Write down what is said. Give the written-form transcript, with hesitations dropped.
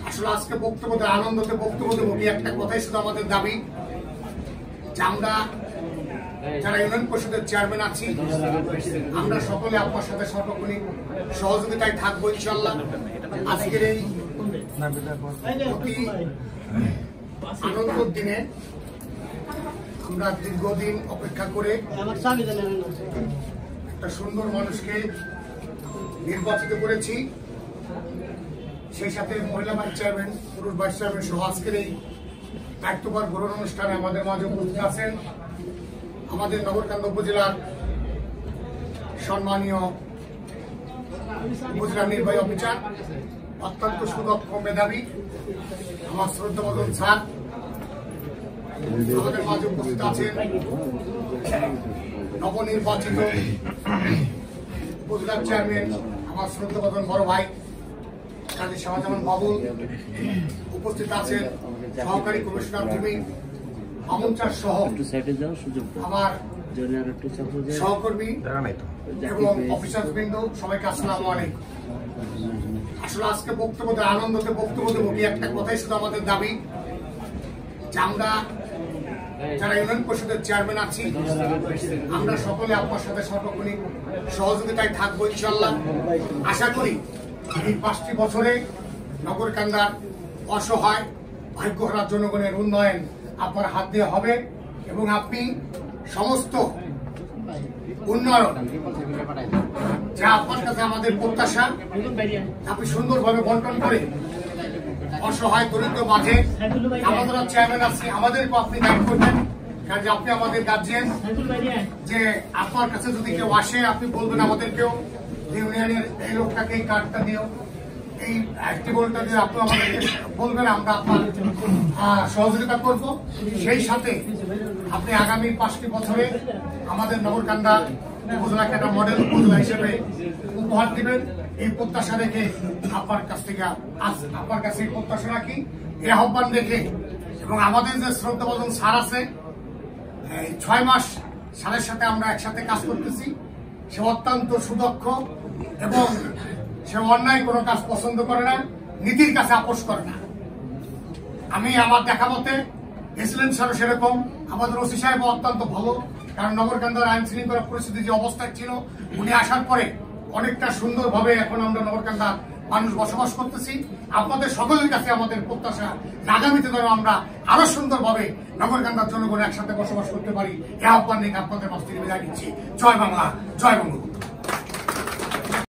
আসলে আজকে বক্তব্য দেওয়া আনন্দতে বক্তব্য দেবো কি একটা কথাই শুধু আমাদের দাবি যে আমরা যারা ইউনিয়ন পরিষদের চেয়ারম্যান আছি আমরা সকলে আপনার সাথে সর্বক্ষণিক সহযোগিতায় থাকবো ইনশাল্লাহ। আজকের এই অতি আনন্দের দিনে আমরা দীর্ঘদিন অপেক্ষা করে একটা সুন্দর মানুষকে নির্বাচিত করেছি, সেই সাথে মহিলা ভাইস চেয়ারম্যান, পুরুষ ভাইস চেয়ারম্যান সহ আজকের এই দায়িত্বভার গ্রহণ অনুষ্ঠানে আমাদের মাঝে উপস্থিত আছেন আমাদের নগরকান্দা উপজেলার সম্মানীয় উপজেলা নির্বাহী অফিসার, অত্যন্ত সুদক্ষ মেধাবী আমার শ্রদ্ধাভাজন স্যার। আমাদের মাঝে উপস্থিত আছেন নবনির্বাচিত উপজেলার চেয়ারম্যান আমার শ্রদ্ধাভাজন বড় ভাই কাজী শাহজামান বাবুল। উপস্থিত আছেন সহকারী কমিশনার ভূমি মামুন চার সহ আমার সহকর্মী এবং অফিসার বৃন্দ, সবাইকে আসসালামু আলাইকুম। আসলে আজকে বক্তব্য দেওয়া আনন্দতে বক্তব্য দেবো কি একটা কথাই শুধু আমাদের দাবি যে আমরা যারা ইউনিয়ন পরিষদের চেয়ারম্যান আছি আমরা সকলে আপনার সাথে সর্বক্ষণিক সহযোগিতায় থাকবো ইনশাল্লাহ। আশা করি এই 5টি বছরে নগরকান্দার অসহায় ভাগ্যহারা জনগণের উন্নয়ন আপনার হাত দিয়ে হবে এবং আপনি সমস্ত উন্নয়ন যা আপনার কাছে আমাদের প্রত্যাশা আপনি সুন্দরভাবে বন্টন করে অসহায় দরিদ্র মাঝে আমাদের চেয়ারম্যান আছি আমাদেরকেও আপনি গাইড করবেন, কারণ আপনি আমাদের গার্জিয়ান। যে আপনার কাছে যদি কেউ আসে আপনি বলবেন আমাদেরকেও ইউনিয়নের এই লোকটাকে এই কার্ডটা দিও, এই টেবলটা দিয়ে আপনি আমাদেরকে বলবেন, আমরা আপনার সহযোগিতা করব। সেই সাথে আপনি আগামী 5টি বছরে আমাদের নগরকান্দা উপজেলাকে একটা মডেল উপজেলা হিসেবে উপহার দিবেন, এই প্রত্যাশা রেখে আপনার কাছ থেকে আপনার কাছে এই প্রত্যাশা রাখি, এই আহ্বান রেখে এবং আমাদের যে শ্রদ্ধাভাজন স্যার আছে 6 মাস স্যারের সাথে আমরা একসাথে কাজ করতেছি। সে অত্যন্ত সুদক্ষ এবং সে অন্যায় কোনো কাজ পছন্দ করে না, নীতির কাছে আপোষ করে না। আমি আমার দেখা মতে এসিলেন স্যারও সেরকম, আমাদের ওসি সাহেব অত্যন্ত ভালো, কারণ নগরকান্দার আইন শৃঙ্খলা পরিস্থিতি যে অবস্থায় ছিল উনি আসার পরে অনেকটা সুন্দরভাবে এখন আমরা নগরকান্দার মানুষ বসবাস করতেছি। আপনাদের সকলের কাছে আমাদের প্রত্যাশা আগামীতে যেন আমরা আরো সুন্দরভাবে নগরকান্দার জনগণ একসাথে বসবাস করতে পারি, এই আহ্বান নিয়ে আপনাদের মাঝ থেকে বিদায় দিচ্ছি। জয় বাংলা, জয় বঙ্গবন্ধু।